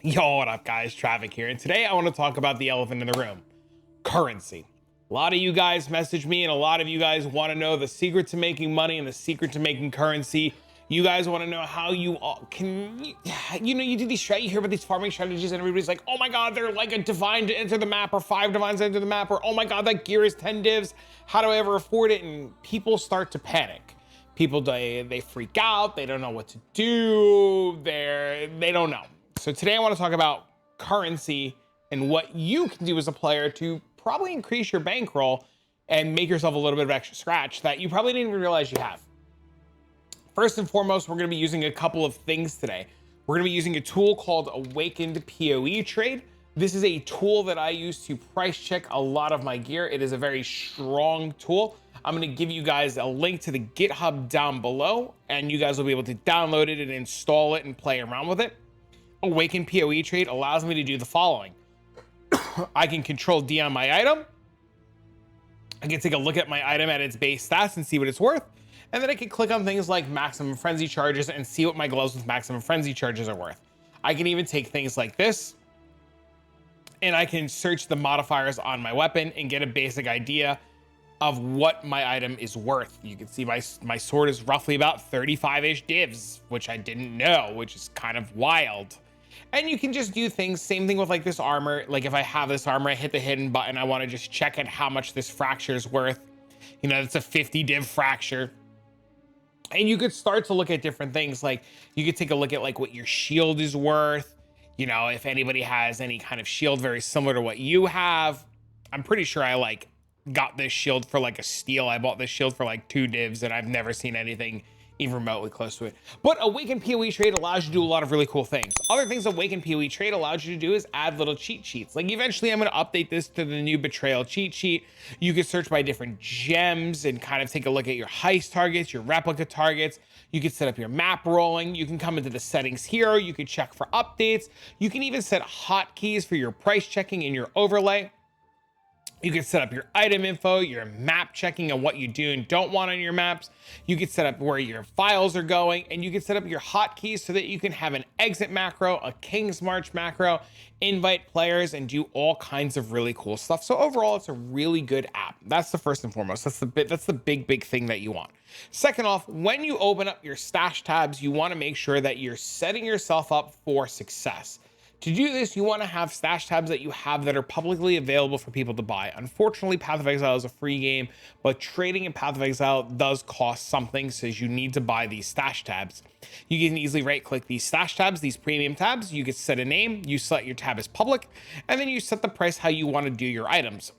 Yo, what up guys, Travic here, and today I want to talk about the elephant in the room, currency. A lot of you guys message me and a lot of you guys want to know the secret to making money and the secret to making currency. You guys want to know how you all can, you do these, you hear about these farming strategies and everybody's like, oh my God, they're like a divine to enter the map or 5 divines to enter the map, or oh my God, that gear is 10 divs. How do I ever afford it? And people start to panic. People, they freak out. They don't know what to do. They don't know. So today I want to talk about currency and what you can do as a player to probably increase your bankroll and make yourself a little bit of extra scratch that you probably didn't even realize you have. First and foremost, we're going to be using a couple of things today. We're going to be using a tool called Awakened POE Trade. This is a tool that I use to price check a lot of my gear. It is a very strong tool. I'm going to give you guys a link to the GitHub down below, and you guys will be able to download it and install it and play around with it. Awaken POE Trade allows me to do the following. I can control D on my item. I can take a look at my item at its base stats and see what it's worth. And then I can click on things like maximum frenzy charges and see what my gloves with maximum frenzy charges are worth. I can even take things like this and I can search the modifiers on my weapon and get a basic idea of what my item is worth. You can see my sword is roughly about 35-ish divs, which I didn't know, which is kind of wild. And you can just do things, same thing with like this armor. Like if I have this armor, I hit the hidden button, I want to just check at how much this fracture is worth. You know, it's a 50 div fracture. And you could start to look at different things. Like you could take a look at like what your shield is worth. You know, if anybody has any kind of shield very similar to what you have. I'm pretty sure I like got this shield for like a steal. I bought this shield for like 2 divs and I've never seen anything even remotely close to it. But Awaken POE Trade allows you to do a lot of really cool things. Other things Awaken POE Trade allows you to do is add little cheat sheets. Like eventually I'm going to update this to the new Betrayal cheat sheet. You can search by different gems and kind of take a look at your heist targets, your replica targets. You can set up your map rolling. You can come into the settings here. You can check for updates. You can even set hotkeys for your price checking and your overlay. You can set up your item info, your map checking and what you do and don't want on your maps. You can set up where your files are going, and you can set up your hotkeys so that you can have an exit macro, a King's March macro, invite players, and do all kinds of really cool stuff. So overall, it's a really good app. That's the first and foremost. That's the big thing that you want. Second off, when you open up your stash tabs, you want to make sure that you're setting yourself up for success. To do this, you want to have stash tabs that you have that are publicly available for people to buy. Unfortunately, Path of Exile is a free game, but trading in Path of Exile does cost something, so you need to buy these stash tabs. You can easily right-click these stash tabs, these premium tabs. You can set a name, you set your tab as public, and then you set the price how you want to do your items.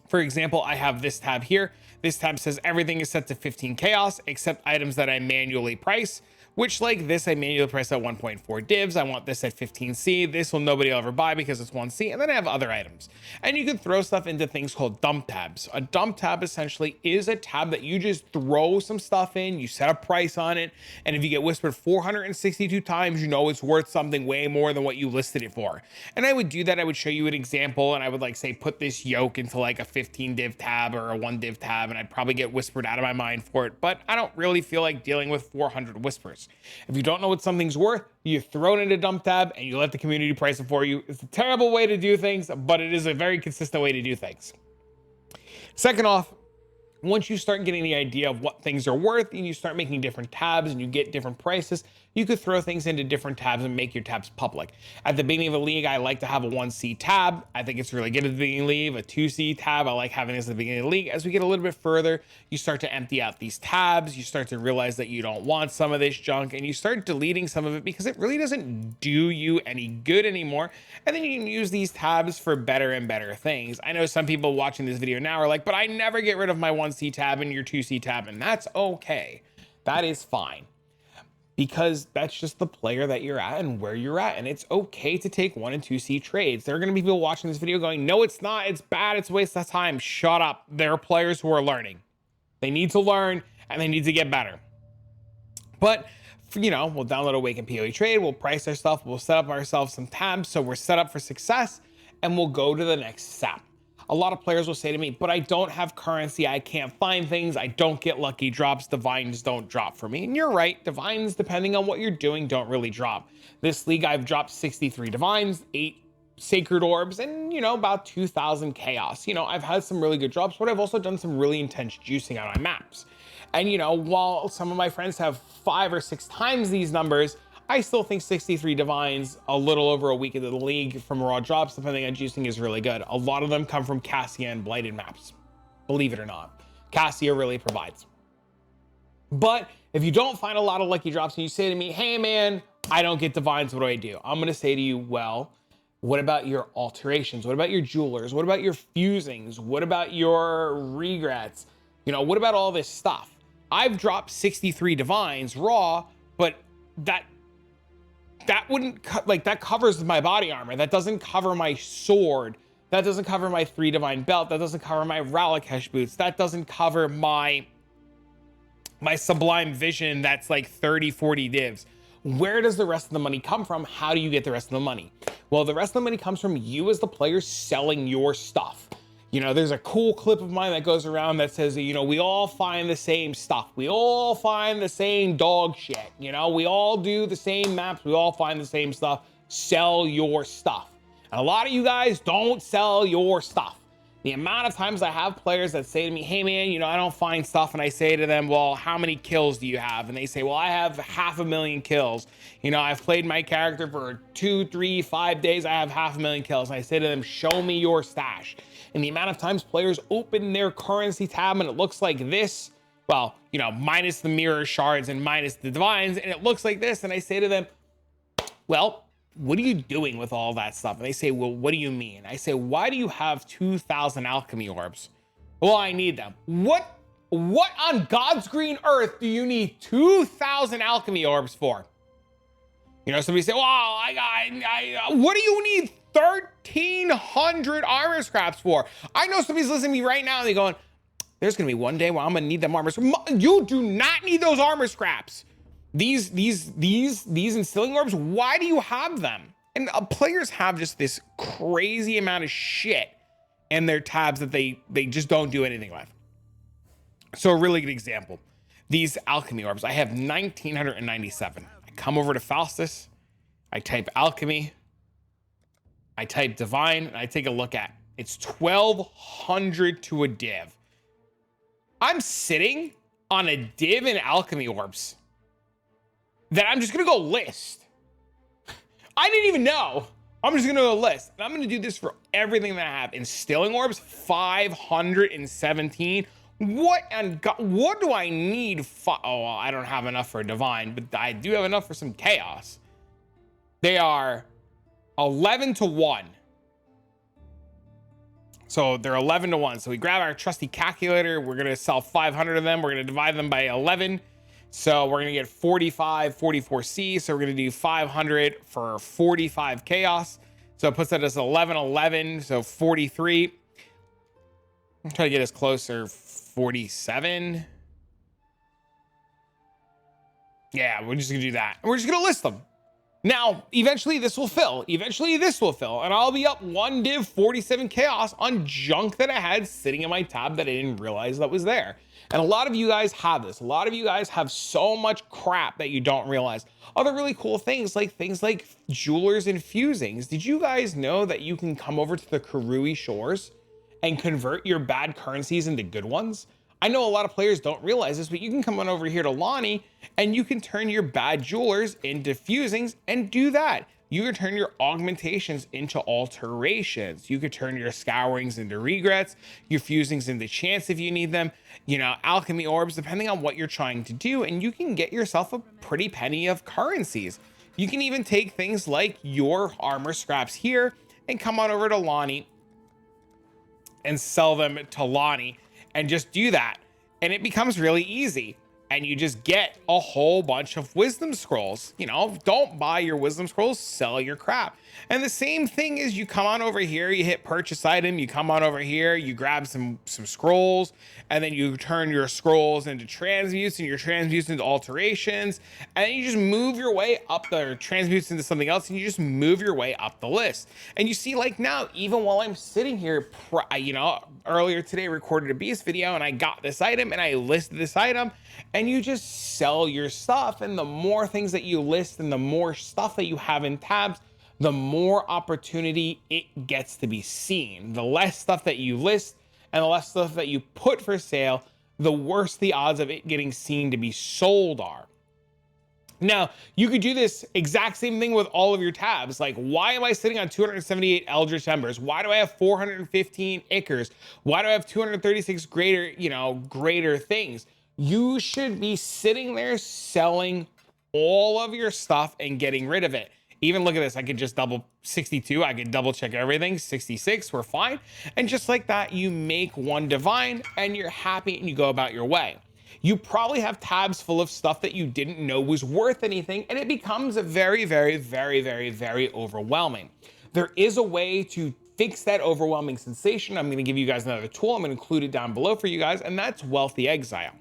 For example, I have this tab here. This tab says everything is set to 15 chaos except items that I manually price, which like this, I manually price at 1.4 divs. I want this at 15C. This will nobody will ever buy because it's 1C. And then I have other items. And you can throw stuff into things called dump tabs. A dump tab essentially is a tab that you just throw some stuff in, you set a price on it. And if you get whispered 462 times, you know it's worth something way more than what you listed it for. And I would do that. I would show you an example and I would like say, put this yoke into like a 15 div tab or a 1 div tab. And I'd probably get whispered out of my mind for it. But I don't really feel like dealing with 400 whispers. If you don't know what something's worth, you throw it into dump tab and you let the community price it for you. It's a terrible way to do things, but it is a very consistent way to do things. Second off, once you start getting the idea of what things are worth and you start making different tabs and you get different prices, you could throw things into different tabs and make your tabs public. At the beginning of a league, I like to have a 1C tab. I think it's really good at the beginning of the league. A 2C tab, I like having this at the beginning of the league. As we get a little bit further, you start to empty out these tabs. You start to realize that you don't want some of this junk and you start deleting some of it because it really doesn't do you any good anymore. And then you can use these tabs for better and better things. I know some people watching this video now are like, but I never get rid of my 1C tab and your 2C tab, and that's okay. That is fine. Because that's just the player that you're at and where you're at. And it's okay to take 1 and 2C trades. There are going to be people watching this video going, no, it's not. It's bad. It's a waste of time. Shut up. There are players who are learning. They need to learn and they need to get better. But, you know, we'll download Awaken POE Trade. We'll price our stuff. We'll set up ourselves some tabs so we're set up for success. And we'll go to the next step. A lot of players will say to me, but I don't have currency. I can't find things. I don't get lucky drops. Divines don't drop for me. And you're right. Divines, depending on what you're doing, don't really drop. This league, I've dropped 63 divines, 8 sacred orbs, and, you know, about 2,000 chaos. You know, I've had some really good drops, but I've also done some really intense juicing on my maps. And, you know, while some of my friends have 5 or 6 times these numbers, I still think 63 divines a little over a week into the league from raw drops, depending on juicing, is really good. A lot of them come from Cassia and Blighted maps, believe it or not. Cassia really provides. But if you don't find a lot of lucky drops and you say to me, hey man, I don't get divines, what do I do? I'm gonna say to you, well, what about your alterations? What about your jewelers? What about your fusings? What about your regrets? You know, what about all this stuff? I've dropped 63 divines raw, but that wouldn't like, that covers my body armor. That doesn't cover my sword. That doesn't cover my 3 divine belt. That doesn't cover my Ralakesh boots. That doesn't cover my sublime vision. That's like 30, 40 divs. Where does the rest of the money come from? How do you get the rest of the money? Well, the rest of the money comes from you as the player selling your stuff. You know, there's a cool clip of mine that goes around that says, you know, we all find the same stuff. We all find the same dog shit. You know, we all do the same maps. We all find the same stuff. Sell your stuff. And a lot of you guys don't sell your stuff. The amount of times I have players that say to me, hey man, you know, I don't find stuff. And I say to them, well, how many kills do you have? And they say, well, I have 500,000 kills. You know, I've played my character for 2, 3, 5 days. I have 500,000 kills. And I say to them, show me your stash. And the amount of times players open their currency tab and it looks like this, well, you know, minus the mirror shards and minus the divines, and it looks like this. And I say to them, well, what are you doing with all that stuff? And they say, well, what do you mean? I say, why do you have 2,000 alchemy orbs? Well, I need them. What on God's green earth do you need 2,000 alchemy orbs for? You know, somebody say, well, what do you need 1,300 armor scraps for? I know somebody's listening to me right now and they're going, there's gonna be one day where I'm gonna need them armor scraps. You do not need those armor scraps. These instilling orbs, why do you have them? And players have just this crazy amount of shit in their tabs that they just don't do anything with. So a really good example, these alchemy orbs, I have 1,997. I come over to Faustus, I type alchemy, I type divine, and I take a look at, it's 1,200 to a div. I'm sitting on a div in alchemy orbs that I'm just gonna go list. I didn't even know. I'm just gonna go list. And I'm gonna do this for everything that I have. Instilling orbs, 517. What do I need? Oh, well, I don't have enough for a divine, but I do have enough for some chaos. They are 11 to 1. So they're 11 to 1. So we grab our trusty calculator. We're gonna sell 500 of them. We're gonna divide them by 11. So we're gonna get 45, 44C. So we're gonna do 500 for 45 chaos. So it puts that as 11, 11. So 43. I'm trying to get us closer. 47. Yeah, we're just gonna do that. And we're just gonna list them. Now, eventually this will fill. And I'll be up 1 div 47 chaos on junk that I had sitting in my tab that I didn't realize that was there. And a lot of you guys have this. A lot of you guys have so much crap that you don't realize. Other really cool things like jewelers and fusings. Did you guys know that you can come over to the Karui shores and convert your bad currencies into good ones? I know a lot of players don't realize this, but you can come on over here to Lonnie and you can turn your bad jewelers into fusings and do that. You can turn your augmentations into alterations. You could turn your scourings into regrets, your fusings into chance if you need them, you know, alchemy orbs, depending on what you're trying to do. And you can get yourself a pretty penny of currencies. You can even take things like your armor scraps here and come on over to Lonnie and sell them to Lonnie and just do that. And it becomes really easy. and you just get a whole bunch of wisdom scrolls. You know, don't buy your wisdom scrolls, sell your crap. And the same thing is, you come on over here, you hit purchase item, you come on over here, you grab some scrolls, and then you turn your scrolls into transmutes, and your transmutes into alterations, and then you just move your way up the transmutes into something else, and you just move your way up the list. And you see, like now, even while I'm sitting here, you know, earlier today recorded a beast video, and I got this item and I listed this item, and you just sell your stuff. And the more things that you list and the more stuff that you have in tabs, the more opportunity it gets to be seen. The less stuff that you list and the less stuff that you put for sale, the worse the odds of it getting seen to be sold are. Now, you could do this exact same thing with all of your tabs. Like, why am I sitting on 278 Eldritch Embers? Why do I have 415 Ichors? Why do I have 236 greater things? You should be sitting there selling all of your stuff and getting rid of it. Even look at this, I could just double 62, I could double check everything, 66, we're fine. And just like that, you make one divine and you're happy and you go about your way. You probably have tabs full of stuff that you didn't know was worth anything, and it becomes a very, very, very, very, very overwhelming. There is a way to fix that overwhelming sensation. I'm gonna give you guys another tool, I'm gonna include it down below for you guys, and that's Wealthy Exile.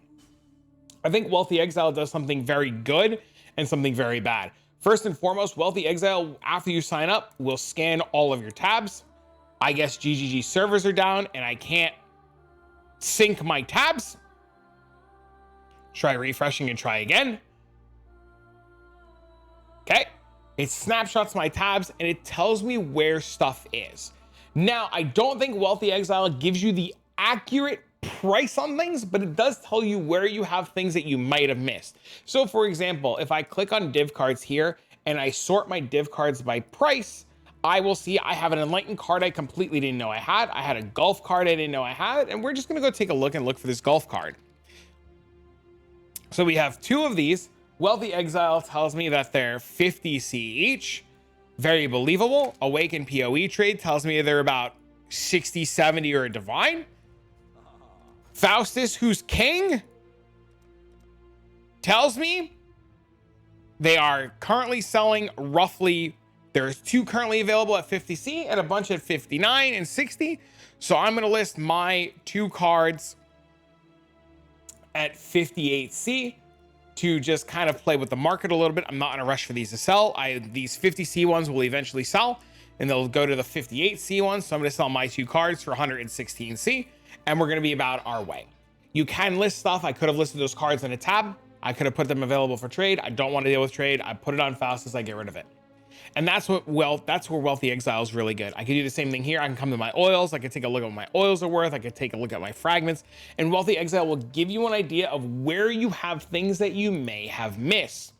I think Wealthy Exile does something very good and something very bad. First and foremost, Wealthy Exile, after you sign up, will scan all of your tabs. I guess GGG servers are down and I can't sync my tabs. Try refreshing and try again. Okay, it snapshots my tabs and it tells me where stuff is. Now, I don't think Wealthy Exile gives you the accurate price on things, but it does tell you where you have things that you might have missed. So for example, if I click on div cards here and I sort my div cards by price, I will see I have an Enlightened card I completely didn't know I had. I had a golf card I didn't know I had, and we're just gonna go take a look and look for this golf card. So we have two of these. Wealthy Exile tells me that they're 50C each. Very believable. Awaken POE trade tells me they're about 60, 70 or a divine. Faustus, who's king, tells me they are currently selling roughly, there's two currently available at 50C and a bunch at 59 and 60. So I'm going to list my two cards at 58C to just kind of play with the market a little bit. I'm not in a rush for these to sell. These 50C ones will eventually sell and they'll go to the 58C ones. So I'm going to sell my two cards for 116C. And we're going to be about our way. You can list stuff. I could have listed those cards in a tab. I could have put them available for trade. I don't want to deal with trade. I put it on Faustus. I get rid of it. And that's where Wealthy Exile is really good. I can do the same thing here. I can come to my oils. I can take a look at what my oils are worth. I can take a look at my fragments. And Wealthy Exile will give you an idea of where you have things that you may have missed.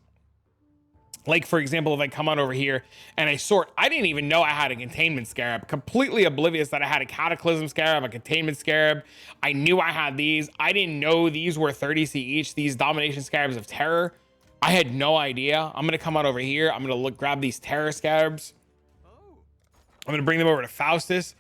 Like, for example, if I come on over here and I sort, I didn't even know I had a containment scarab, completely oblivious that I had a cataclysm scarab, a containment scarab. I knew I had these. I didn't know these were 30C each, these domination scarabs of terror. I had no idea. I'm going to come on over here. I'm going to grab these terror scarabs. I'm going to bring them over to Faustus.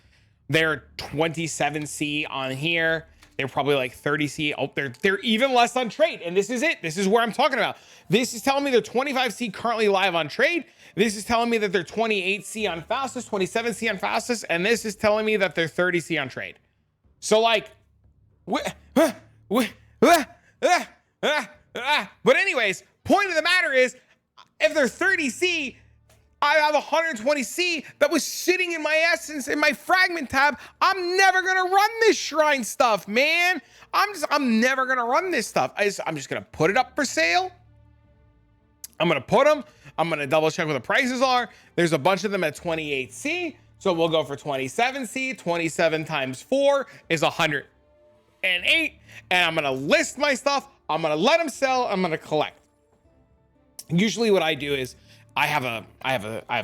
They're 27C on here. They're probably like 30C. Oh, they're even less on trade. And this is it. This is where I'm talking about. This is telling me they're 25C currently live on trade. This is telling me that they're 28C on Faustus, 27C on Faustus, and this is telling me that they're 30C on trade. So like, but anyways, point of the matter is, if they're 30C, I have 120C that was sitting in my essence in my fragment tab. I'm never gonna run this shrine stuff, man. I'm never gonna run this stuff. I'm just gonna put it up for sale. I'm gonna put them. I'm gonna double check what the prices are. There's a bunch of them at 28C, so we'll go for 27C. 27 times 4 is 108, and I'm gonna list my stuff. I'm gonna let them sell. I'm gonna collect. Usually, what I do is I have a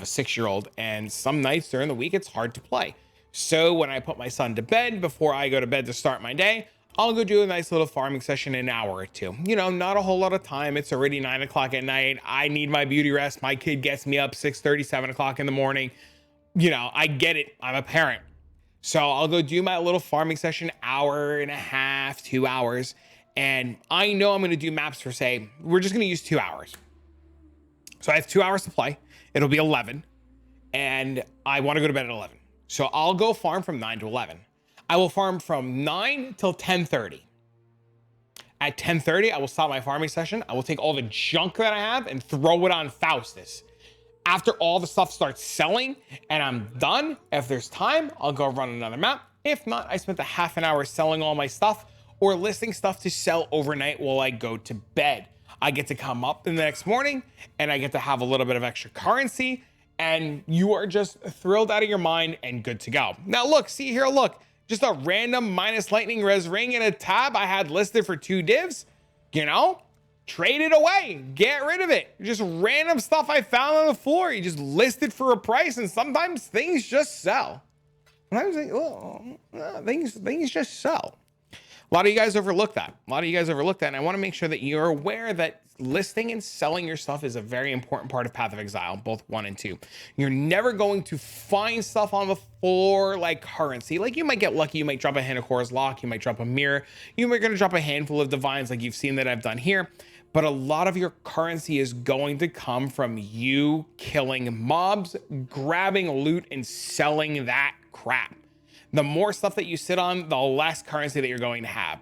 6-year-old, and some nights during the week it's hard to play. So when I put my son to bed, before I go to bed to start my day, I'll go do a nice little farming session in an hour or two. You know, not a whole lot of time. It's already 9 o'clock at night. I need my beauty rest. My kid gets me up 6:30, 7 o'clock in the morning. You know, I get it. I'm a parent. So I'll go do my little farming session, hour and a half, 2 hours. and I know I'm going to do maps for, say, we're just going to use 2 hours. So I have 2 hours to play. It'll be 11, and I want to go to bed at 11. So I'll go farm from 9 to 11. I will farm from 9 till 10:30. At 10:30, I will stop my farming session. I will take all the junk that I have and throw it on Faustus. After all the stuff starts selling and I'm done, if there's time, I'll go run another map. If not, I spent a half an hour selling all my stuff or listing stuff to sell overnight while I go to bed. I get to come up in the next morning and I get to have a little bit of extra currency, and you are just thrilled out of your mind and good to go. Now look, see here, look, just a random minus lightning res ring in a tab I had listed for 2 divs, you know? Trade it away, get rid of it. Just random stuff I found on the floor. You just list it for a price, and sometimes things just sell. Sometimes things just sell. A lot of you guys overlook that. And I want to make sure that you're aware that listing and selling your stuff is a very important part of Path of Exile, both 1 and 2. You're never going to find stuff on the floor like currency. Like, you might get lucky, you might drop a hand of Korra's Lock, you might drop a mirror, you might gonna drop a handful of divines like you've seen that I've done here. But a lot of your currency is going to come from you killing mobs, grabbing loot, and selling that crap. The more stuff that you sit on, the less currency that you're going to have.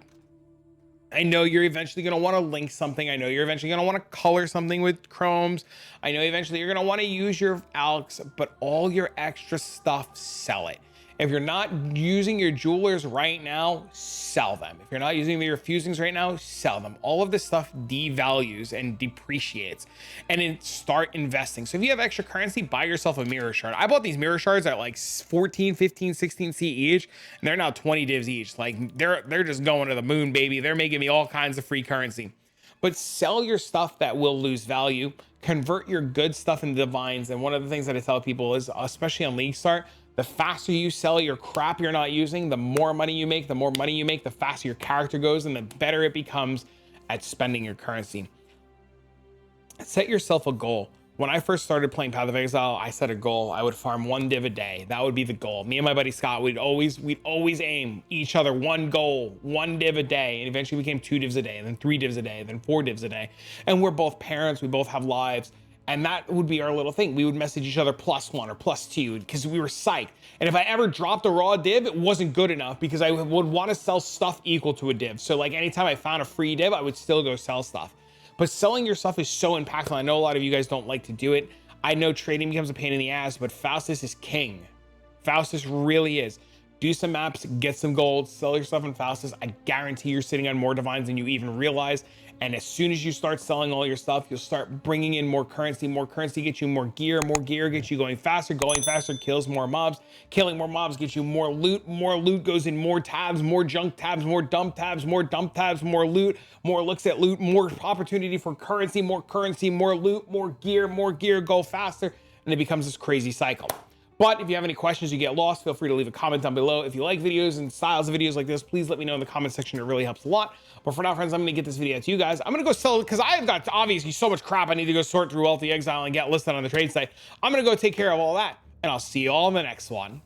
I know you're eventually going to want to link something. I know you're eventually going to want to color something with chromes. I know eventually you're going to want to use your alks, but all your extra stuff, sell it. If you're not using your jewelers right now, sell them. If you're not using your fusings right now, sell them. All of this stuff devalues and depreciates, and then start investing. So if you have extra currency, buy yourself a mirror shard. I bought these mirror shards at like 14, 15, 16 C each, and they're now 20 divs each. Like, they're just going to the moon, baby. They're making me all kinds of free currency. But sell your stuff that will lose value. Convert your good stuff into divines. And one of the things that I tell people is, especially on League Start, the faster you sell your crap you're not using, the more money you make. The more money you make, the faster your character goes, and the better it becomes at spending your currency. Set yourself a goal. When I first started playing Path of Exile, I set a goal. I would farm 1 div a day. That would be the goal. Me and my buddy Scott, we'd always aim each other one goal, 1 div a day, and eventually became 2 divs a day, and then 3 divs a day, then 4 divs a day. And we're both parents, we both have lives. And that would be our little thing. We would message each other +1 or +2 because we were psyched. And if I ever dropped a raw div, it wasn't good enough because I would want to sell stuff equal to a div. So like, anytime I found a free div, I would still go sell stuff. But selling your stuff is so impactful. I know a lot of you guys don't like to do it. I know trading becomes a pain in the ass, but Faustus is king. Faustus really is. Do some maps, get some gold, sell your stuff in Faustus. I guarantee you're sitting on more divines than you even realize. And as soon as you start selling all your stuff, you'll start bringing in more currency. More currency gets you more gear gets you going faster kills more mobs. Killing more mobs gets you more loot goes in more tabs, more junk tabs, more dump tabs, more loot, more looks at loot, more opportunity for currency, more loot, more gear, go faster. And it becomes this crazy cycle. But if you have any questions, you get lost, feel free to leave a comment down below. If you like videos and styles of videos like this, please let me know in the comment section. It really helps a lot. But for now, friends, I'm going to get this video out to you guys. I'm going to go sell it because I've got obviously so much crap I need to go sort through Wealthy Exile and get listed on the trade site. I'm going to go take care of all that, and I'll see you all in the next one.